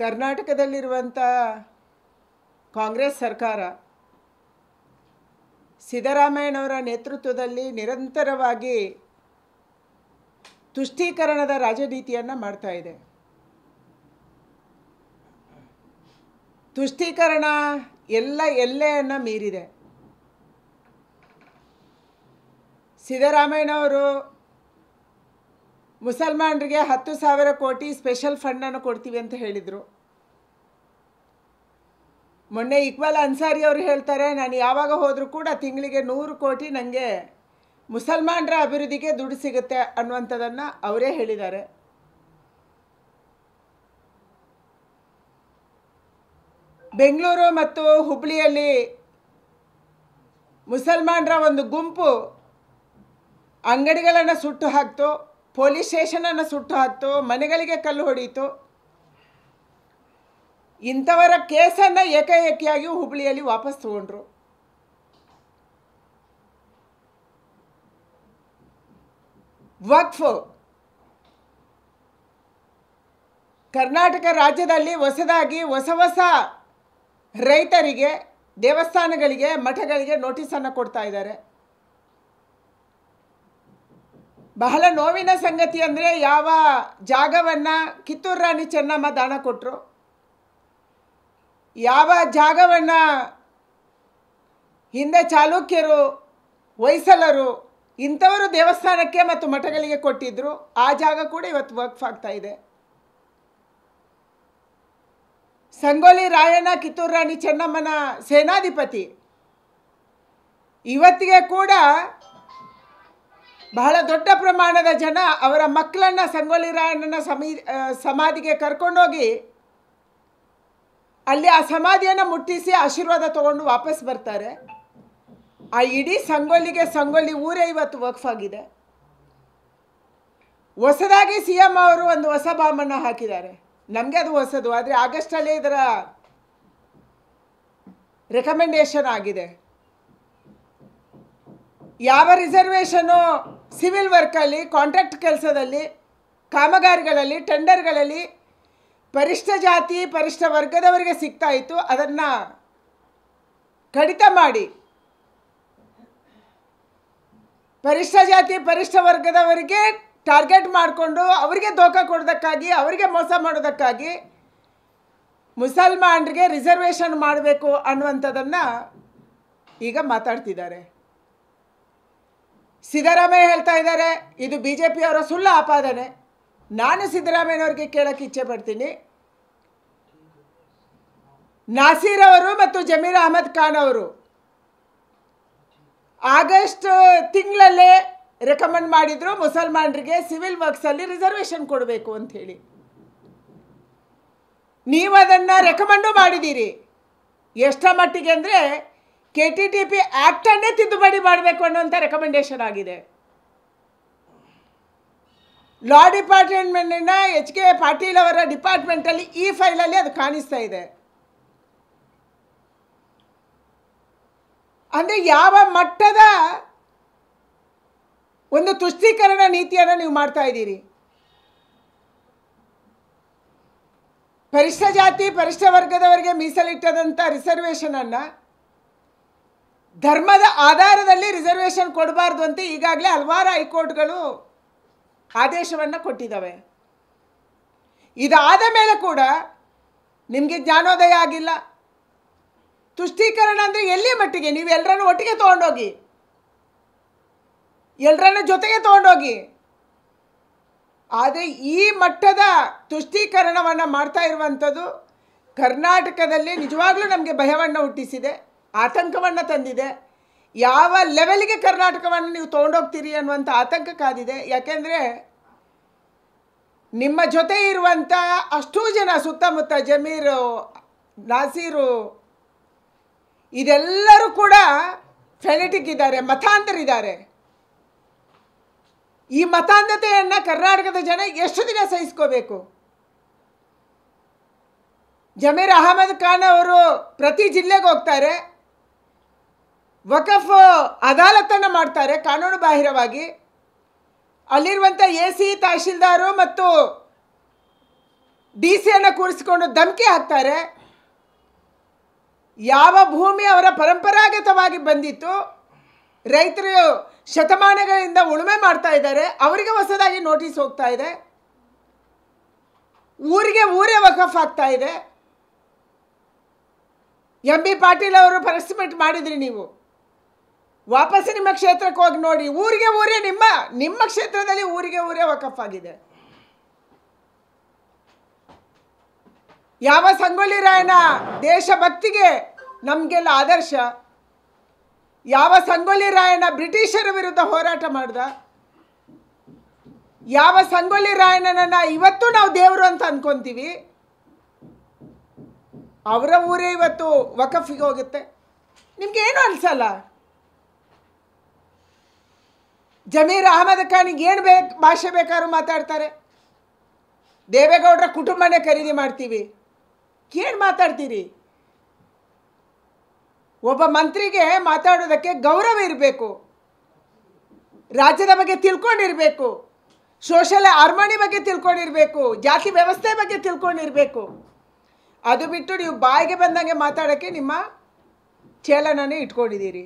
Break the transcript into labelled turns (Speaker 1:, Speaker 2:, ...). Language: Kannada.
Speaker 1: ಕರ್ನಾಟಕದಲ್ಲಿರುವಂಥ ಕಾಂಗ್ರೆಸ್ ಸರ್ಕಾರ ಸಿದ್ದರಾಮಯ್ಯನವರ ನೇತೃತ್ವದಲ್ಲಿ ನಿರಂತರವಾಗಿ ತುಷ್ಟೀಕರಣದ ರಾಜನೀತಿಯನ್ನು ಮಾಡ್ತಾ ಇದೆ. ತುಷ್ಟೀಕರಣ ಎಲ್ಲೆಯನ್ನು ಮೀರಿದೆ. ಸಿದ್ದರಾಮಯ್ಯನವರು ಮುಸಲ್ಮಾನರಿಗೆ 10,000 ಕೋಟಿ ಸ್ಪೆಷಲ್ ಫಂಡನ್ನು ಕೊಡ್ತೀವಿ ಅಂತ ಹೇಳಿದರು. ಮೊನ್ನೆ ಇಕ್ಬಾಲ್ ಅನ್ಸಾರಿ ಅವರು ಹೇಳ್ತಾರೆ, ನಾನು ಯಾವಾಗ ಹೋದರೂ ಕೂಡ ತಿಂಗಳಿಗೆ 100 ಕೋಟಿ ನನಗೆ ಮುಸಲ್ಮಾನರ ಅಭಿವೃದ್ಧಿಗೆ ದುಡ್ಡು ಸಿಗುತ್ತೆ ಅನ್ನುವಂಥದ್ದನ್ನು ಅವರೇ ಹೇಳಿದ್ದಾರೆ. ಬೆಂಗಳೂರು ಮತ್ತು ಹುಬ್ಬಳ್ಳಿಯಲ್ಲಿ ಮುಸಲ್ಮಾನರ ಒಂದು ಗುಂಪು ಅಂಗಡಿಗಳನ್ನು ಸುಟ್ಟು ಹಾಕ್ತು, ಪೊಲೀಸ್ ಸ್ಟೇಷನನ್ನು ಸುಟ್ಟು ಹಾಕ್ತು, ಮನೆಗಳಿಗೆ ಕಲ್ಲು ಹೊಡೀತು. ಇಂಥವರ ಕೇಸನ್ನು ಏಕಾಏಕಿಯಾಗಿ ಹುಬ್ಬಳ್ಳಿಯಲ್ಲಿ ವಾಪಸ್ ತಗೊಂಡ್ರು. ವಕ್ಫ್ ಕರ್ನಾಟಕ ರಾಜ್ಯದಲ್ಲಿ ಹೊಸದಾಗಿ ಹೊಸ ರೈತರಿಗೆ, ದೇವಸ್ಥಾನಗಳಿಗೆ, ಮಠಗಳಿಗೆ ನೋಟಿಸನ್ನು ಕೊಡ್ತಾ ಇದ್ದಾರೆ. ಬಹಳ ನೋವಿನ ಸಂಗತಿ ಅಂದರೆ, ಯಾವ ಜಾಗವನ್ನು ಕಿತ್ತೂರು ರಾಣಿ ಚೆನ್ನಮ್ಮ ದಾನ ಕೊಟ್ಟರು, ಯಾವ ಜಾಗವನ್ನು ಹಿಂದೆ ಚಾಲುಕ್ಯರು, ಹೊಯ್ಸಳರು ಇಂಥವರು ದೇವಸ್ಥಾನಕ್ಕೆ ಮತ್ತು ಮಠಗಳಿಗೆ ಕೊಟ್ಟಿದ್ದರು, ಆ ಜಾಗ ಕೂಡ ಇವತ್ತು ವಕ್ಫ್ ಆಗ್ತಾ ಇದೆ. ಸಂಗೊಳ್ಳಿ ರಾಯಣ್ಣ ಕಿತ್ತೂರು ರಾಣಿ ಚೆನ್ನಮ್ಮನ ಸೇನಾಧಿಪತಿ, ಇವತ್ತಿಗೆ ಕೂಡ ಬಹಳ ದೊಡ್ಡ ಪ್ರಮಾಣದ ಜನ ಅವರ ಮಕ್ಕಳನ್ನು ಸಂಗೊಳ್ಳಿ ರಾಯಣ್ಣನ ಸಮಾಧಿಗೆ ಕರ್ಕೊಂಡೋಗಿ ಅಲ್ಲಿ ಆ ಸಮಾಧಿಯನ್ನು ಮುಟ್ಟಿಸಿ ಆಶೀರ್ವಾದ ತಗೊಂಡು ವಾಪಸ್ ಬರ್ತಾರೆ. ಆ ಇಡೀ ಸಂಗೊಳ್ಳಿ ಊರೇ ಇವತ್ತು ವಕ್ಫ್ ಆಗಿದೆ. ಹೊಸದಾಗಿ CM ಅವರು ಒಂದು ಹೊಸ ಬಾಂಬನ್ನು ಹಾಕಿದ್ದಾರೆ. ನಮಗೆ ಅದು ಹೊಸದು, ಆದರೆ ಆಗಸ್ಟಲ್ಲೇ ಇದರ ರೆಕಮೆಂಡೇಶನ್ ಆಗಿದೆ. ಯಾವ ರಿಸರ್ವೇಷನು ಸಿವಿಲ್ ವರ್ಕಲ್ಲಿ, ಕಾಂಟ್ರಾಕ್ಟ್ ಕೆಲಸದಲ್ಲಿ, ಕಾಮಗಾರಿಗಳಲ್ಲಿ, ಟೆಂಡರ್ಗಳಲ್ಲಿ ಪರಿಷ್ಠ ಜಾತಿ ಪರಿಷ್ಠ ವರ್ಗದವರಿಗೆ ಸಿಗ್ತಾ ಇತ್ತು, ಅದನ್ನು ಕಡಿತ ಮಾಡಿ ಪರಿಷ್ಠ ಜಾತಿ ಪರಿಷ್ಠ ವರ್ಗದವರಿಗೆ ಟಾರ್ಗೆಟ್ ಮಾಡಿಕೊಂಡು ಅವರಿಗೆ ಧೋಖಾ ಕೊಡೋದಕ್ಕಾಗಿ, ಅವರಿಗೆ ಮೋಸ ಮಾಡೋದಕ್ಕಾಗಿ ಮುಸಲ್ಮಾನರಿಗೆ ರಿಸರ್ವೇಷನ್ ಮಾಡಬೇಕು ಅನ್ನುವಂಥದ್ದನ್ನು ಈಗ ಮಾತಾಡ್ತಿದ್ದಾರೆ. ಸಿದ್ದರಾಮಯ್ಯ ಹೇಳ್ತಾ ಇದ್ದಾರೆ, ಇದು BJP ಅವರ ಸುಳ್ಳು ಆಪಾದನೆ. ನಾನು ಸಿದ್ದರಾಮಯ್ಯನವ್ರಿಗೆ ಕೇಳೋಕ್ಕೆ ಇಚ್ಛೆ ಪಡ್ತೀನಿ, ನಾಸೀರ್ ಅವರು ಮತ್ತು ಜಮೀರ್ ಅಹಮದ್ ಖಾನ್ ಅವರು ಆಗಸ್ಟ್ ತಿಂಗಳಲ್ಲೇ ರೆಕಮೆಂಡ್ ಮಾಡಿದ್ರು ಮುಸಲ್ಮಾನರಿಗೆ ಸಿವಿಲ್ ವರ್ಕ್ಸಲ್ಲಿ ರಿಸರ್ವೇಷನ್ ಕೊಡಬೇಕು ಅಂಥೇಳಿ. ನೀವು ಅದನ್ನು ರೆಕಮೆಂಡು ಮಾಡಿದ್ದೀರಿ. ಎಷ್ಟರ ಮಟ್ಟಿಗೆ ಅಂದರೆ KTTP ಆ್ಯಕ್ಟನ್ನೇ ತಿದ್ದುಪಡಿ ಮಾಡಬೇಕು ಅನ್ನೋಂಥ ರೆಕಮೆಂಡೇಶನ್ ಆಗಿದೆ. ಲಾ ಡಿಪಾರ್ಟ್ಮೆಂಟ್ನ HK ಪಾಟೀಲ್ ಅವರ ಡಿಪಾರ್ಟ್ಮೆಂಟಲ್ಲಿ ಈ ಫೈಲಲ್ಲಿ ಅದು ಕಾಣಿಸ್ತಾ ಇದೆ. ಅಂದರೆ ಯಾವ ಮಟ್ಟದ ಒಂದು ತುಷ್ಟೀಕರಣ ನೀತಿಯನ್ನು ನೀವು ಮಾಡ್ತಾ ಇದ್ದೀರಿ. ಪರಿಷ್ಠ ಜಾತಿ ಪರಿಷ್ಠ ವರ್ಗದವರಿಗೆ ಮೀಸಲಿಟ್ಟದಂಥ ರಿಸರ್ವೇಷನನ್ನು ಧರ್ಮದ ಆಧಾರದಲ್ಲಿ ರಿಸರ್ವೇಷನ್ ಕೊಡಬಾರ್ದು ಅಂತ ಈಗಾಗಲೇ ಹಲವಾರು ಹೈಕೋರ್ಟ್ಗಳು ಆದೇಶವನ್ನು ಕೊಟ್ಟಿದ್ದಾವೆ. ಇದಾದ ಮೇಲೆ ಕೂಡ ನಿಮಗೆ ಜ್ಞಾನೋದಯ ಆಗಿಲ್ಲ. ತುಷ್ಟೀಕರಣ ಅಂದರೆ ಎಲ್ಲಿ ಮಟ್ಟಿಗೆ? ನೀವು ಎಲ್ಲರನ್ನು ಒಟ್ಟಿಗೆ ತೊಗೊಂಡೋಗಿ, ಎಲ್ಲರನ್ನ ಜೊತೆಗೆ ತೊಗೊಂಡೋಗಿ. ಆದರೆ ಈ ಮಟ್ಟದ ತುಷ್ಟೀಕರಣವನ್ನು ಮಾಡ್ತಾ ಇರುವಂಥದ್ದು ಕರ್ನಾಟಕದಲ್ಲಿ ನಿಜವಾಗ್ಲೂ ನಮಗೆ ಭಯವನ್ನು ಹುಟ್ಟಿಸಿದೆ, ಆತಂಕವನ್ನು ತಂದಿದೆ. ಯಾವ ಲೆವೆಲ್ಗೆ ಕರ್ನಾಟಕವನ್ನು ನೀವು ತೊಗೊಂಡೋಗ್ತೀರಿ ಅನ್ನುವಂಥ ಆತಂಕ ಕಾದಿದೆ. ಯಾಕೆಂದರೆ ನಿಮ್ಮ ಜೊತೆ ಇರುವಂಥ ಅಷ್ಟೂ ಜನ ಸುತ್ತಮುತ್ತ ಜಮೀರು, ನಾಸೀರು ಇದೆಲ್ಲರೂ ಕೂಡ ಫೆನೆಟಿಕ್ ಇದ್ದಾರೆ, ಮತಾಂಧರಿದ್ದಾರೆ. ಈ ಮತಾಂಧತೆಯನ್ನು ಕರ್ನಾಟಕದ ಜನ ಎಷ್ಟು ದಿನ ಸಹಿಸ್ಕೋಬೇಕು? ಜಮೀರ್ ಅಹಮದ್ ಖಾನ್ ಅವರು ಪ್ರತಿ ಜಿಲ್ಲೆಗೆ ಹೋಗ್ತಾರೆ, ವಕಫ್ ಅದಾಲತನ್ನು ಮಾಡ್ತಾರೆ ಕಾನೂನು ಬಾಹಿರವಾಗಿ. ಅಲ್ಲಿರುವಂಥ AC ತಹಶೀಲ್ದಾರು ಮತ್ತು DC ಕೂರಿಸಿಕೊಂಡು ಧಮಕಿ ಹಾಕ್ತಾರೆ. ಯಾವ ಭೂಮಿ ಅವರ ಪರಂಪರಾಗತವಾಗಿ ಬಂದಿತ್ತು, ರೈತರು ಶತಮಾನಗಳಿಂದ ಉಳುಮೆ ಮಾಡ್ತಾ ಇದ್ದಾರೆ, ಅವರಿಗೆ ಹೊಸದಾಗಿ ನೋಟಿಸ್ ಹೋಗ್ತಾ ಇದೆ. ಊರಿಗೆ ಊರೇ ವಕಫ್ ಆಗ್ತಾ ಇದೆ. MB ಪಾಟೀಲ್ ಅವರು ಪ್ರೆಸ್ ಮೀಟ್ ಮಾಡಿದ್ರಿ, ನೀವು ವಾಪಸ್ ನಿಮ್ಮ ಕ್ಷೇತ್ರಕ್ಕೆ ಹೋಗಿ ನೋಡಿ. ಊರಿಗೆ ಊರೇ ನಿಮ್ಮ ಕ್ಷೇತ್ರದಲ್ಲಿ ಊರಿಗೆ ಊರೇ ವಕಫ್ ಆಗಿದೆ. ಯಾವ ಸಂಗೊಳ್ಳಿ ರಾಯಣ್ಣ ದೇಶಭಕ್ತಿಗೆ ನಮಗೆಲ್ಲ ಆದರ್ಶ, ಯಾವ ಸಂಗೊಳ್ಳಿ ರಾಯಣ್ಣ ಬ್ರಿಟಿಷರ ವಿರುದ್ಧ ಹೋರಾಟ ಮಾಡ್ದ, ಯಾವ ಸಂಗೊಳ್ಳಿ ರಾಯಣ್ಣನನ್ನ ಇವತ್ತು ನಾವು ದೇವರು ಅಂತ ಅನ್ಕೊಂತೀವಿ, ಅವರ ಊರೇ ಇವತ್ತು ವಕಫಿಗೆ ಹೋಗುತ್ತೆ. ನಿಮ್ಗೆ ಏನು ಅನ್ಸಲ್ಲ? ಜಮೀರ್ ಅಹಮದ್ ಖಾನಿಗೆ ಏನು ಭಾಷೆ ಬೇಕಾದ್ರೂ ಮಾತಾಡ್ತಾರೆ. ದೇವೇಗೌಡರ ಕುಟುಂಬನೇ ಖರೀದಿ ಮಾಡ್ತೀವಿ, ಏನು ಮಾತಾಡ್ತೀರಿ? ಒಬ್ಬ ಮಂತ್ರಿಗೆ ಮಾತಾಡೋದಕ್ಕೆ ಗೌರವ ಇರಬೇಕು, ರಾಜ್ಯದ ಬಗ್ಗೆ ತಿಳ್ಕೊಂಡಿರಬೇಕು, ಸೋಷಲ್ ಹಾರ್ಮೋನಿ ಬಗ್ಗೆ ತಿಳ್ಕೊಂಡಿರಬೇಕು, ಜಾತಿ ವ್ಯವಸ್ಥೆ ಬಗ್ಗೆ ತಿಳ್ಕೊಂಡಿರಬೇಕು. ಅದು ಬಿಟ್ಟು ನೀವು ಬಾಯಿಗೆ ಬಂದಂಗೆ ಮಾತಾಡೋಕ್ಕೆ ನಿಮ್ಮ ಚೇಲನನೇ ಇಟ್ಕೊಂಡಿದ್ದೀರಿ.